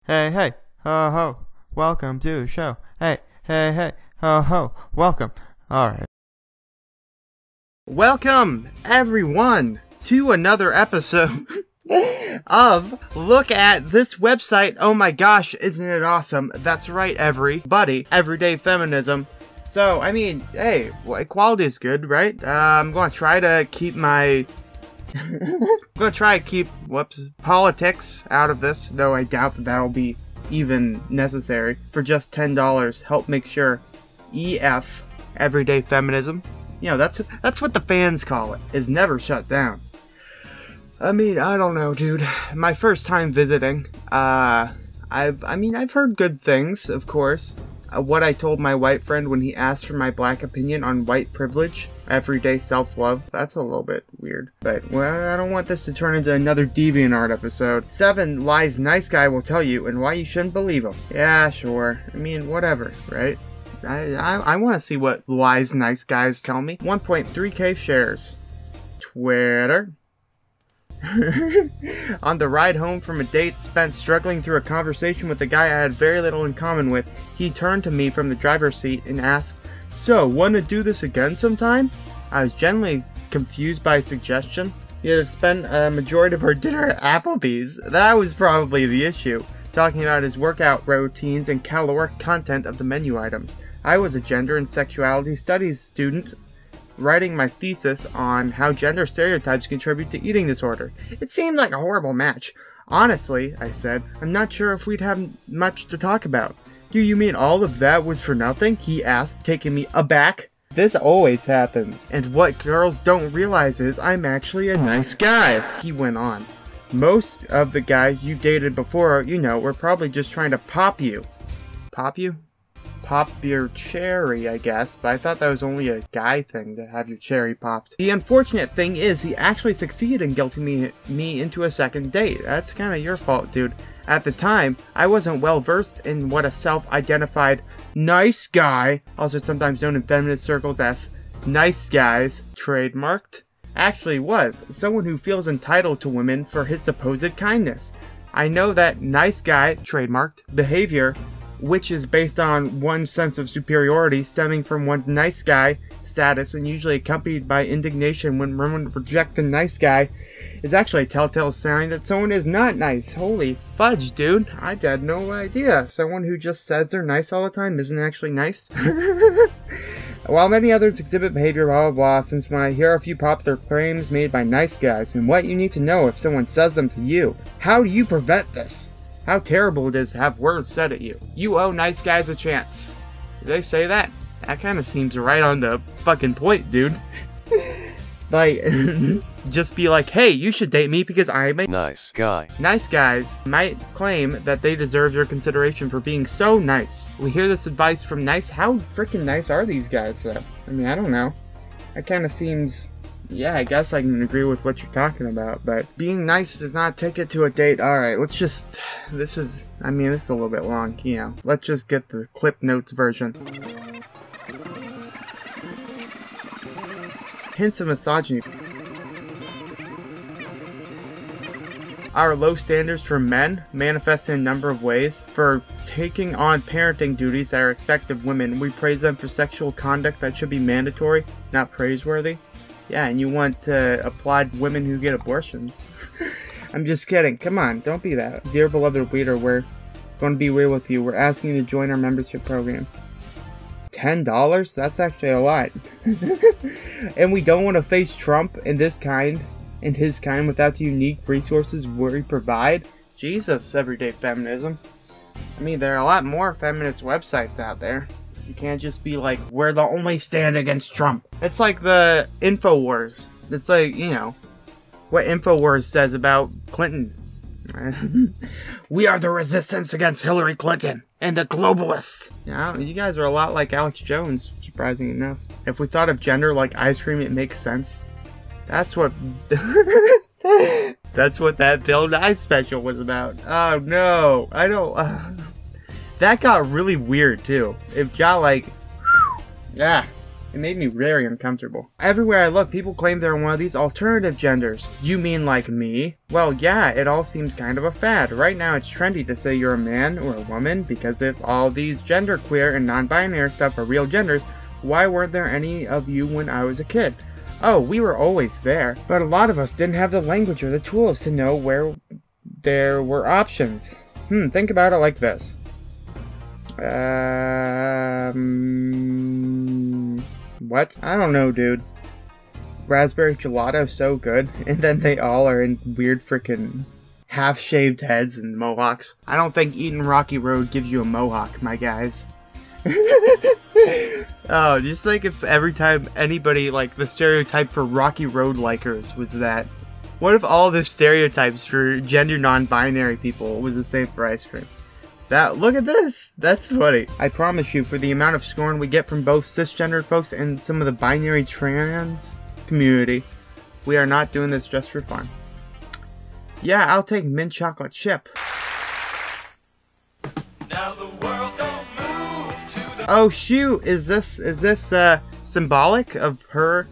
Hey, hey, ho, ho, welcome to the show. Hey, hey, hey, ho, ho, welcome. Alright. Welcome, everyone, to another episode of Look at This Website. Oh my gosh, isn't it awesome? That's right, everybody. Everyday feminism. So, I mean, hey, equality is good, right? I'm gonna try to keep my... politics out of this, though I doubt that that'll be even necessary. For just $10, help make sure EF, Everyday Feminism, you know, that's what the fans call it, is never shut down. I mean, I don't know, dude. My first time visiting, I've heard good things, of course. What I told my white friend when he asked for my black opinion on white privilege, everyday self-love, that's a little bit weird. But, well, I don't want this to turn into another DeviantArt episode. 7 lies nice guy will tell you and why you shouldn't believe him. Yeah, sure. I mean, whatever, right? I want to see what lies nice guys tell me. 1.3k shares. Twitter. On the ride home from a date spent struggling through a conversation with a guy I had very little in common with, he turned to me from the driver's seat and asked, "So, wanna do this again sometime?" I was genuinely confused by his suggestion. He had spent a majority of our dinner at Applebee's. That was probably the issue, talking about his workout routines and caloric content of the menu items. I was a gender and sexuality studies student, writing my thesis on how gender stereotypes contribute to eating disorder. It seemed like a horrible match. Honestly, I said, I'm not sure if we'd have much to talk about. Do you mean all of that was for nothing? He asked, taking me aback. This always happens. And what girls don't realize is I'm actually a nice guy, he went on. Most of the guys you dated before, you know, were probably just trying to pop you. Pop you? Pop your cherry, I guess, but I thought that was only a guy thing to have your cherry popped. The unfortunate thing is he actually succeeded in guilting me into a second date. That's kind of your fault, dude. At the time, I wasn't well versed in what a self-identified nice guy, also sometimes known in feminist circles as nice guys, trademarked, actually was. Someone who feels entitled to women for his supposed kindness. I know that nice guy, trademarked, behavior, which is based on one's sense of superiority stemming from one's nice guy status and usually accompanied by indignation when women reject the nice guy, is actually a telltale sign that someone is not nice. Holy fudge, dude. I had no idea. Someone who just says they're nice all the time isn't actually nice. While many others exhibit behavior blah blah blah, since when I hear a few popular claims made by nice guys and what you need to know if someone says them to you, how do you prevent this? How terrible it is to have words said at you. You owe nice guys a chance. Did they say that? That kind of seems right on the fucking point, dude. Like, just be like, hey, you should date me because I'm a nice guy. Nice guys might claim that they deserve your consideration for being so nice. We hear this advice from nice. How freaking nice are these guys, though? I mean, I don't know. That kind of seems... Yeah, I guess I can agree with what you're talking about, but being nice does not take it to a date. Alright, let's just... This is a little bit long, you know. Let's just get the Clip Notes version. Hints of misogyny. Our low standards for men manifest in a number of ways. For taking on parenting duties that are expected of women, we praise them for sexual conduct that should be mandatory, not praiseworthy. Yeah, and you want to applaud women who get abortions. I'm just kidding. Come on, don't be that. Dear beloved reader, we're going to be real with you. We're asking you to join our membership program. $10? That's actually a lot. And we don't want to face Trump and his kind without the unique resources we provide. Jesus, everyday feminism. I mean, there are a lot more feminist websites out there. You can't just be like, we're the only stand against Trump. It's like the InfoWars. It's like, you know, what InfoWars says about Clinton. We are the resistance against Hillary Clinton and the globalists. Yeah, you guys are a lot like Alex Jones, surprising enough. If we thought of gender like ice cream, it makes sense. That's what... That's what that Bill Nye special was about. Oh no, I don't... That got really weird, too. It got like... Yeah. It made me very uncomfortable. Everywhere I look, people claim they're one of these alternative genders. You mean like me? Well, yeah, it all seems kind of a fad. Right now it's trendy to say you're a man or a woman, because if all these genderqueer and non-binary stuff are real genders, why weren't there any of you when I was a kid? Oh, we were always there, but a lot of us didn't have the language or the tools to know where there were options. Think about it like this. What? I don't know, dude. Raspberry gelato, so good. And then they all are in weird freaking half-shaved heads and mohawks. I don't think eating Rocky Road gives you a mohawk, my guys. Oh, just like if every time anybody, like, the stereotype for Rocky Road likers was that. What if all the stereotypes for gender non-binary people was the same for ice cream? Look at this! That's funny. I promise you, for the amount of scorn we get from both cisgendered folks and some of the binary trans community, we are not doing this just for fun. Yeah, I'll take mint chocolate chip. Now the world don't move to the oh shoot, is this symbolic of her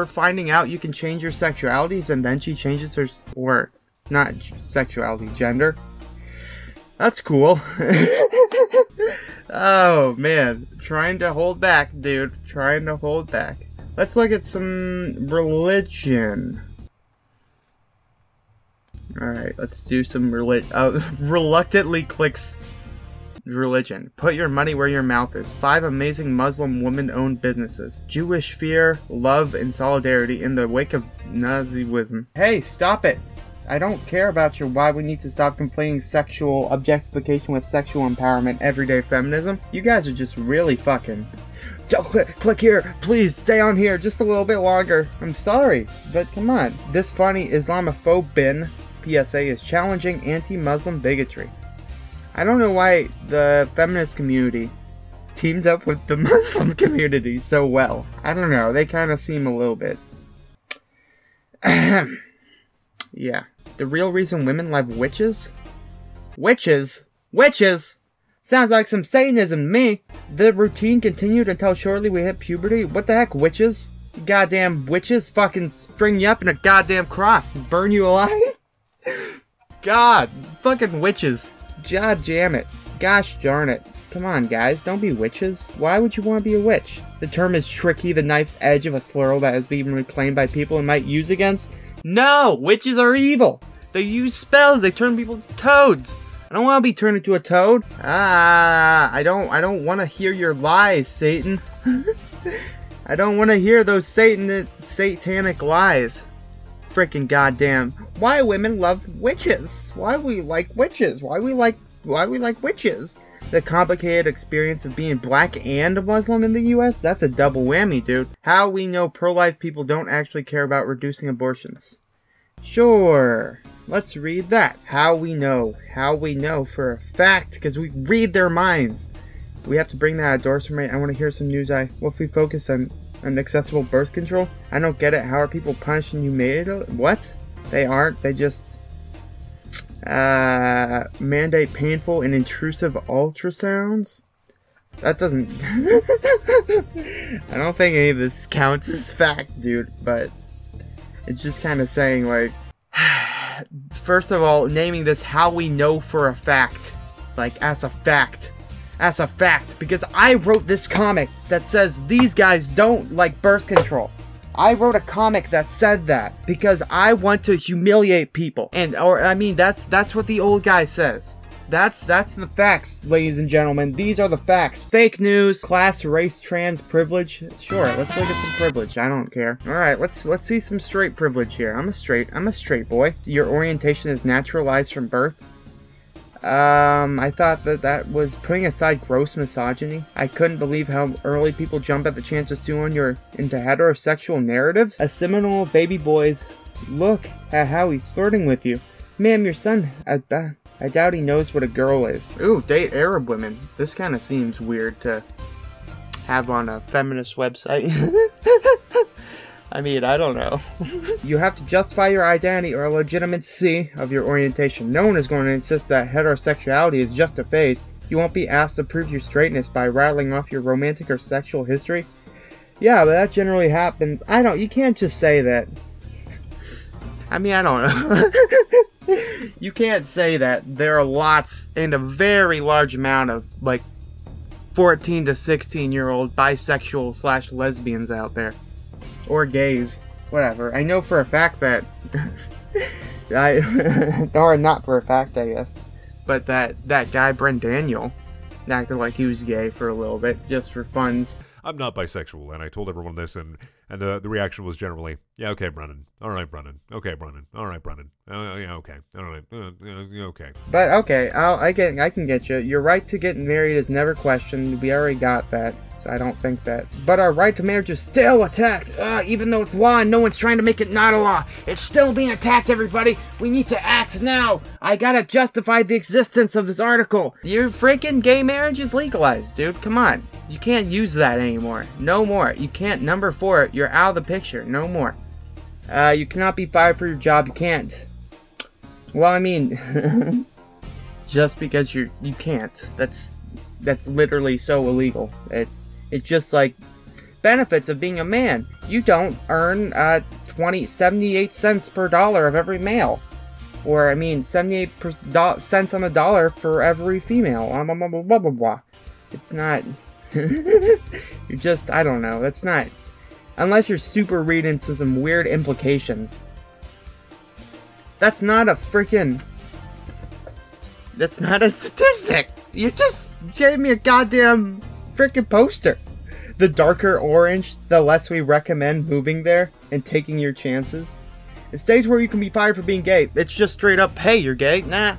finding out you can change your sexualities and then she changes her, or not sexuality, gender? That's cool. Oh man, trying to hold back, dude. Trying to hold back. Let's look at some religion. Alright, let's do some reluctantly clicks religion. Put your money where your mouth is. 5 amazing Muslim woman-owned businesses. Jewish fear, love, and solidarity in the wake of Nazism. Hey, stop it! I don't care about your why we need to stop complaining sexual objectification with sexual empowerment, everyday feminism. You guys are just really fucking... Click here, please stay on here just a little bit longer. I'm sorry, but come on. This funny Islamophobin PSA is challenging anti-Muslim bigotry. I don't know why the feminist community teamed up with the Muslim community so well. I don't know, they kind of seem a little bit... Yeah. The real reason women love witches? Witches? Witches! Sounds like some Satanism to me. The routine continued until shortly we hit puberty. What the heck, witches? Goddamn witches fucking string you up in a goddamn cross and burn you alive? God, fucking witches. God damn it. Gosh darn it. Come on, guys, don't be witches. Why would you want to be a witch? The term is tricky, the knife's edge of a slur that has been reclaimed by people and might use against. No! Witches are evil! They use spells, they turn people into toads! I don't want to be turned into a toad. I don't want to hear your lies, Satan. I don't want to hear those satanic lies. Frickin' goddamn. Why women love witches? Why we like witches? Why we like witches? The complicated experience of being black and a Muslim in the US? That's a double whammy, dude. How we know pro-life people don't actually care about reducing abortions. Sure. Let's read that. How we know. How we know for a fact, because we read their minds. We have to bring that outdoors for me. I want to hear some news. What if we focus on accessible birth control? I don't get it. How are people punished and humiliated? What? They aren't. They just... mandate painful and intrusive ultrasounds? That doesn't... I don't think any of this counts as fact, dude, but it's just kind of saying, like, first of all, naming this how we know for a fact, like, as a fact, because I wrote this comic that says these guys don't like birth control. I wrote a comic that said that because I want to humiliate people. That's what the old guy says. That's the facts, ladies and gentlemen. These are the facts. Fake news, class, race, trans, privilege. Sure, let's look at some privilege. I don't care. Alright, let's see some straight privilege here. I'm a straight boy. Your orientation is naturalized from birth. I thought that was putting aside gross misogyny. I couldn't believe how early people jump at the chance to sue on you're into heterosexual narratives. A Seminole baby boy's look at how he's flirting with you. Ma'am, your son, I doubt he knows what a girl is. Ooh, date Arab women. This kind of seems weird to have on a feminist website. I mean, I don't know. You have to justify your identity or legitimacy of your orientation. No one is going to insist that heterosexuality is just a phase. You won't be asked to prove your straightness by rattling off your romantic or sexual history. Yeah, but that generally happens. You can't just say that. I mean, I don't know. You can't say that. There are lots and a very large amount of, like, 14 to 16-year-old bisexual / lesbians out there. Or gays. Whatever. I know for a fact that... or not for a fact, I guess. But that guy, Brent Daniel, acted like he was gay for a little bit, just for funs. I'm not bisexual, and I told everyone this, and the reaction was generally, yeah, okay, Brennan. All right, Brennan. Okay, Brennan. All right, Brennan. Yeah, okay. All right. Okay. But okay, I can get you. Your right to get married is never questioned. We already got that, so I don't think that. But our right to marriage is still attacked. Even though it's law and no one's trying to make it not a law, it's still being attacked, everybody. We need to act now. I gotta justify the existence of this article. Your freaking gay marriage is legalized, dude. Come on. You can't use that anymore. No more. You can't. Number 4, you're out of the picture. No more. You cannot be fired for your job. You can't. Well, I mean, just because you can't. That's literally so illegal. It's just like benefits of being a man. You don't earn 78 cents per dollar of every male. Or, I mean, 78 cents on the dollar for every female. Blah, blah, blah, blah, blah, blah. It's not... You're just... I don't know. That's not... Unless you're super reading into some weird implications. That's not a freaking... That's not a statistic! You just gave me a goddamn freaking poster. The darker orange, the less we recommend moving there and taking your chances. In states where you can be fired for being gay, it's just straight up, hey, you're gay? Nah.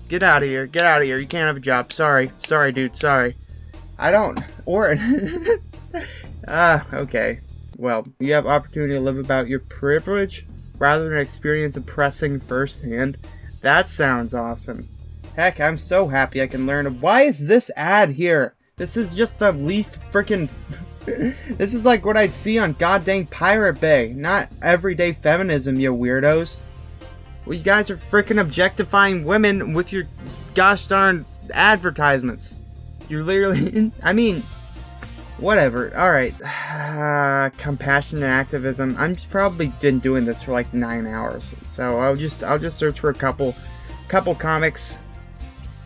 Get out of here. Get out of here. You can't have a job. Sorry. Sorry, dude. Sorry. I don't... Or... okay. Well, you have opportunity to live about your privilege rather than experience oppressing firsthand. That sounds awesome. Heck, I'm so happy I can learn. Why is this ad here? This is just the least freaking... This is like what I'd see on goddamn Pirate Bay. Not everyday feminism, you weirdos. Well, you guys are freaking objectifying women with your gosh darn advertisements. You're literally... I mean... Whatever. Alright. Compassion and activism. I'm probably been doing this for like 9 hours. So I'll just search for a couple comics.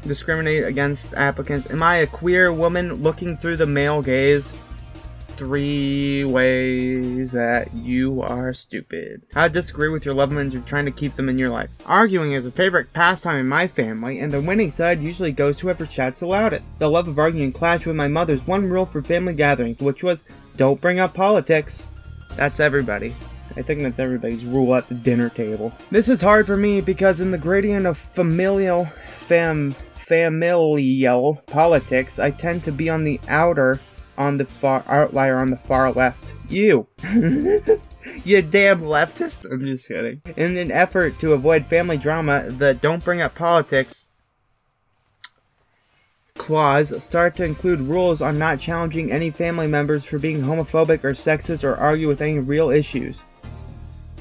Discriminate against applicants. Am I a queer woman looking through the male gaze? 3 ways that you are stupid. I disagree with your loved ones. You're trying to keep them in your life. Arguing is a favorite pastime in my family, and the winning side usually goes to whoever shouts the loudest. The love of arguing clashed with my mother's one rule for family gatherings, which was, don't bring up politics. That's everybody. I think that's everybody's rule at the dinner table. This is hard for me because in the gradient of familial politics, I tend to be on the outlier on the far left. You. You damn leftist. I'm just kidding. In an effort to avoid family drama, the don't bring up politics clause start to include rules on not challenging any family members for being homophobic or sexist or argue with any real issues,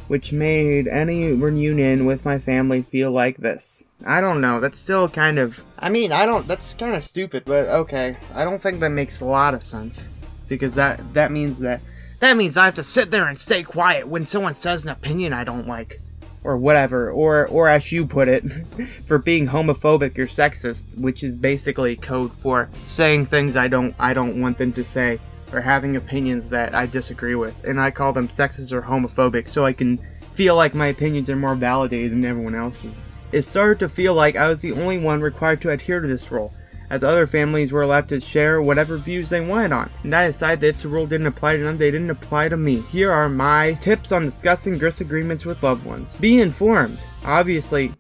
which made any reunion with my family feel like this. I don't know, that's still kind of... I mean, that's kind of stupid, but okay. I don't think that makes a lot of sense. Because that means I have to sit there and stay quiet when someone says an opinion I don't like. Or whatever, or as you put it, for being homophobic or sexist, which is basically code for saying things I don't want them to say, or having opinions that I disagree with, and I call them sexist or homophobic so I can feel like my opinions are more validated than everyone else's. It started to feel like I was the only one required to adhere to this rule, as other families were allowed to share whatever views they wanted on, and I decided that if the rule didn't apply to them, they didn't apply to me. Here are my tips on discussing disagreements with loved ones. Be informed. Obviously,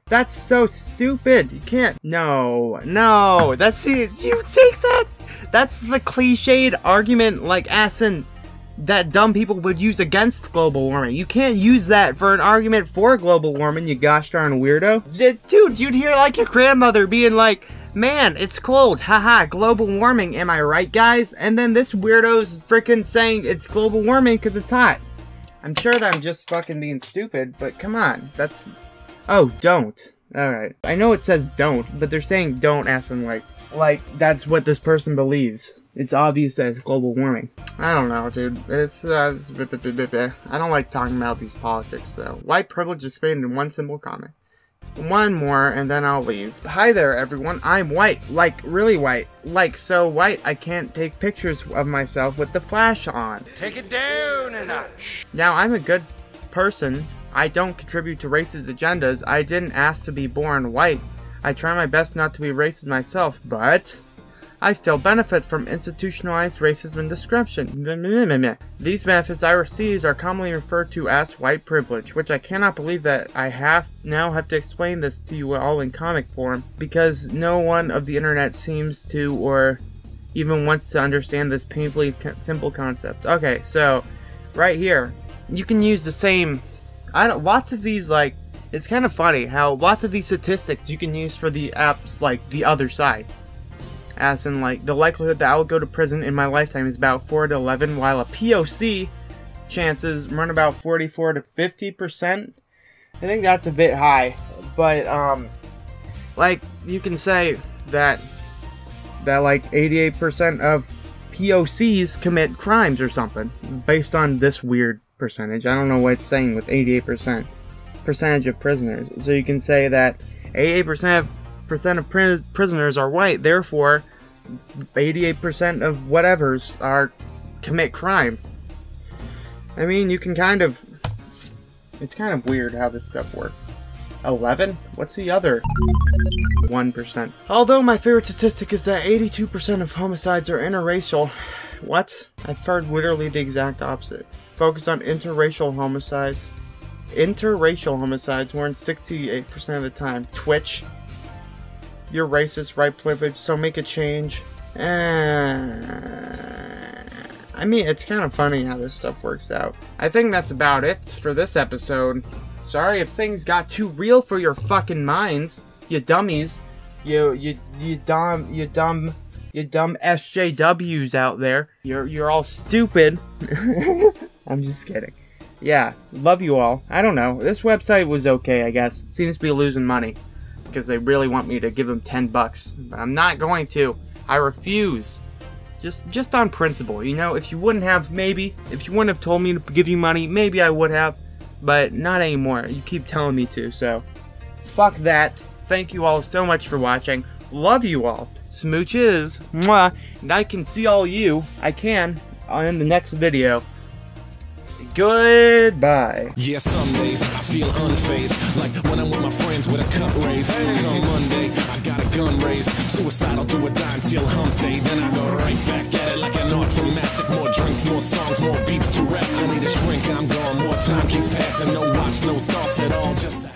that's so stupid. You can't. No, that's it. You take that. That's the cliched argument, like asking that dumb people would use against global warming. You can't use that for an argument for global warming, you gosh darn weirdo. Dude, you'd hear like your grandmother being like, man, it's cold, haha, global warming, am I right, guys? And then this weirdo's freaking saying it's global warming because it's hot. I'm sure that I'm just fucking being stupid, but come on, that's... Oh, don't. Alright. I know it says don't, but they're saying don't as in like that's what this person believes. it's obvious that it's global warming. I don't know, dude. I don't like talking about these politics, though. White privilege is faded in one simple comment. One more, and then I'll leave. Hi there, everyone. I'm white. Like, really white. Like, so white I can't take pictures of myself with the flash on. Take it down a notch. Now, I'm a good person. I don't contribute to racist agendas. I didn't ask to be born white. I try my best not to be racist myself, but I still benefit from institutionalized racism and discrimination. These benefits I received are commonly referred to as white privilege, which I cannot believe that I now have to explain this to you all in comic form, because no one of the internet seems to or even wants to understand this painfully simple concept. Okay, so right here, you can use the same. Lots of these, like, it's kind of funny how lots of these statistics you can use for the apps like the other side. As in, like, the likelihood that I will go to prison in my lifetime is about 4 to 11, while a POC chances run about 44 to 50%. I think that's a bit high, but, like, you can say that like, 88% of POCs commit crimes or something, based on this weird percentage. I don't know what it's saying with 88% percentage of prisoners. So you can say that 88% of prisoners are white, therefore 88% of whatevers commit crime. I mean, you can it's kind of weird how this stuff works. 11? What's the other 1%? Although my favorite statistic is that 82% of homicides are interracial. What? I've heard literally the exact opposite. Focus on interracial homicides. Interracial homicides more than 68% of the time. Twitch. You're racist, white privilege, so make a change. I mean, it's kind of funny how this stuff works out. I think that's about it for this episode. Sorry if things got too real for your fucking minds, you dummies. You dumb SJWs out there. You're all stupid. I'm just kidding. Yeah, love you all. I don't know. This website was okay, I guess. It seems to be losing money, because they really want me to give them $10, but I'm not going to. I refuse. Just on principle, you know. If you wouldn't have told me to give you money, maybe I would have, but not anymore. You keep telling me to, so fuck that. Thank you all so much for watching. Love you all. Smooches. Mwah. And I can see all you. I can in the next video. Goodbye. Yeah, some days I feel unfazed, like when I'm with my friends with a cup raised. And on Monday, I got a gun raised. Suicidal, do or die until hump day. Then I go right back at it like an automatic. More drinks, more songs, more beats to rap. I need a shrink, I'm gone. More time keeps passing. No watch, no thoughts at all. Just